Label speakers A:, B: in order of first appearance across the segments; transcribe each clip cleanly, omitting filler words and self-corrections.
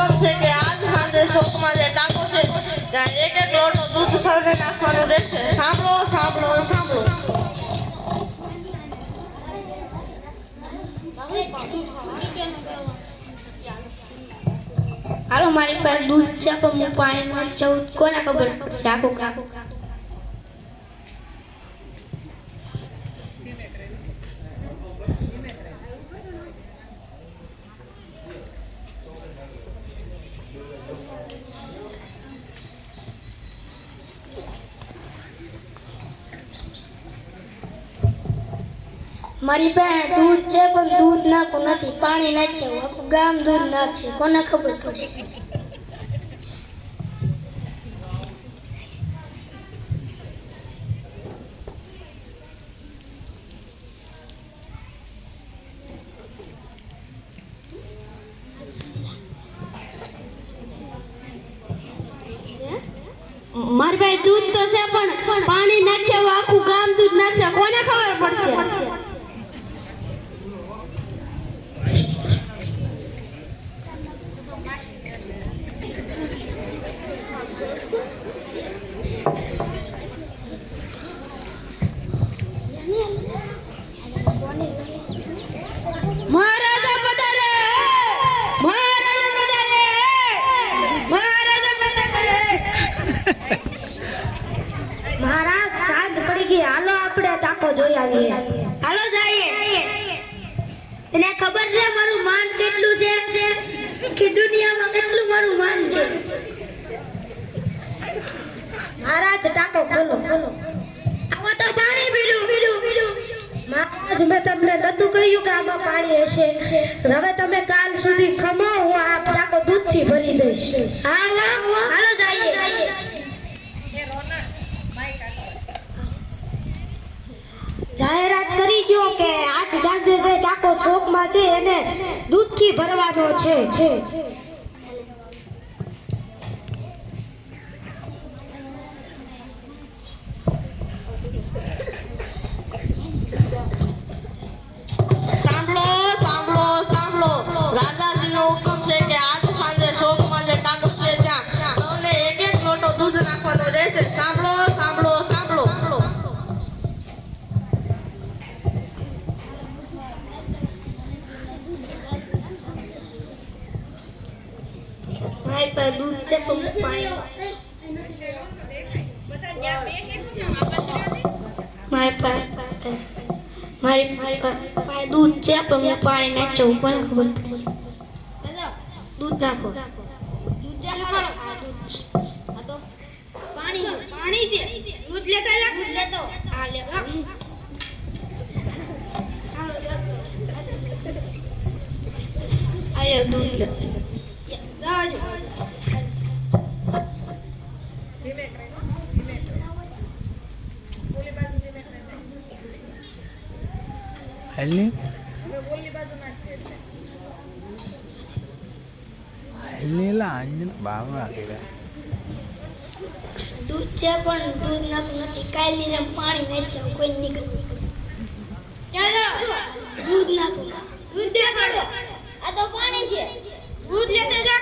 A: હુકમ છે કે આજ સાંજે શોકમાં જે ટાંકો છે ત્યાં એક એક લોટો દૂધ સૌને નાખવાનું રહેશે. સાંભળો સાંભળો સાંભળો.
B: હાલો મારી પાસે દૂધ છે પણ હું પાણી માં જવું કોને ખબર પડશે આખું કામ. મારી પાસે દૂધ છે પણ દૂધ નાખવું નથી, પાણી નાખ્યું આખું ગામ દૂધ નાખશે કોને ખબર પડશે. મારી પાસે દૂધ તો છે પણ પાણી નાખ્યું આખું ગામ દૂધ નાખશે કોને ખબર પડશે. મહારાજા પધારે, મહારાજા પધારે, મહારાજા પધારે. મહારાજ સાંજ પડી ગઈ, હાલો આપણે ટાંકો જોઈ આવીએ. હાલો જઈએ. તને ખબર છે મારું માન કેટલું છે કે દુનિયામાં કેટલું મારું માન છે. મહારાજ ટાંકો ખોલો ખોલો. આમાં તો પાણી પીડું પીડું પીડું. મહારાજ મેં તમને નતું કહ્યું કે આમાં પાણી હશે. હવે તમે કાલ સુધી ખમો, હું આ ટાંકો દૂધથી ભરી દઈશ. હા વાહ હાલો જઈએ. જાહેરાત કરી ગયો કે આજ સાંજે જે ટાંકો ચોકમાં છે એને દૂધથી ભરવાનો છે.
A: સાંભળો સાંભળો સાંભળો. રાજાજીનો હુકમ છે કે આજ સાંજે શોકમાં જે ટાંકો છે ત્યાં સૌને એક એક લોટો દૂધ નાખવાનો રહેશે. સાંભળો સાંભળો સાંભળો.
B: મારી પાસે દૂધ છે પણ પાણી મારી પાસે દૂધ છે પણ હું પાણી નાખું કોને ખબર પડશે. દૂધ નાખો. પાણી છે દૂધ લેતા જા. દૂધ લેતો આ લે. આયો દૂધ લે. જાજો.
C: હલ્લી હલ્લીલા અંજન બાવા કેવા
B: દૂધ છે પણ દૂધ નાખું નથી. કાલની જેમ પાણી નાખ્યું કોઈ નીકળે. દૂધ નાખું. દૂધ દેખાડો. આ તો પાણી છે. દૂધ લેતે જા.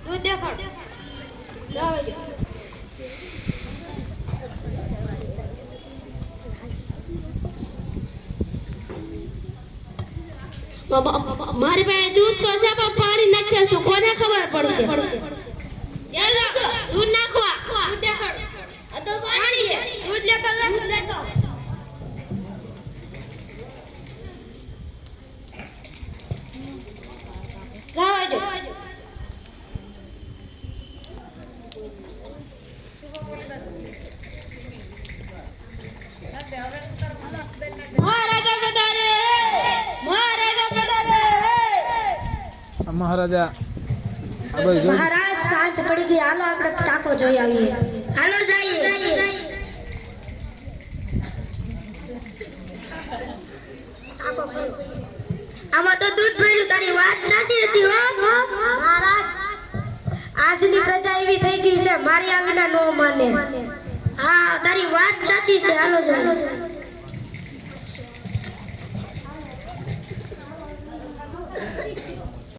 B: દૂધ દેખાડો. લાવજો. મારી પાસે દૂધ તો છે પણ પાણી નાખ્યા છું કોને ખબર પડશે. દૂધ નાખવા. દૂધ દેખાડો. આ તો પાણી છે. દૂધ લેતો લેતો. જાજો. મહારાજા પધારે, મહારાજા પધારે.
C: મહારાજા
B: મહારાજ સાંજ પડી ગઈ, હાલો આપણે ટાંકો જોઈ આવીએ. હાલો જઈએ. આમાં તો દૂધ ભર્યું. તારી વાત સાચી હતી હો મહારાજ. આજની પ્રજા એવી થઈ ગઈ છે મારી વિના નો માને. હા તારી વાત સાચી છે, હાલો જોઈએ.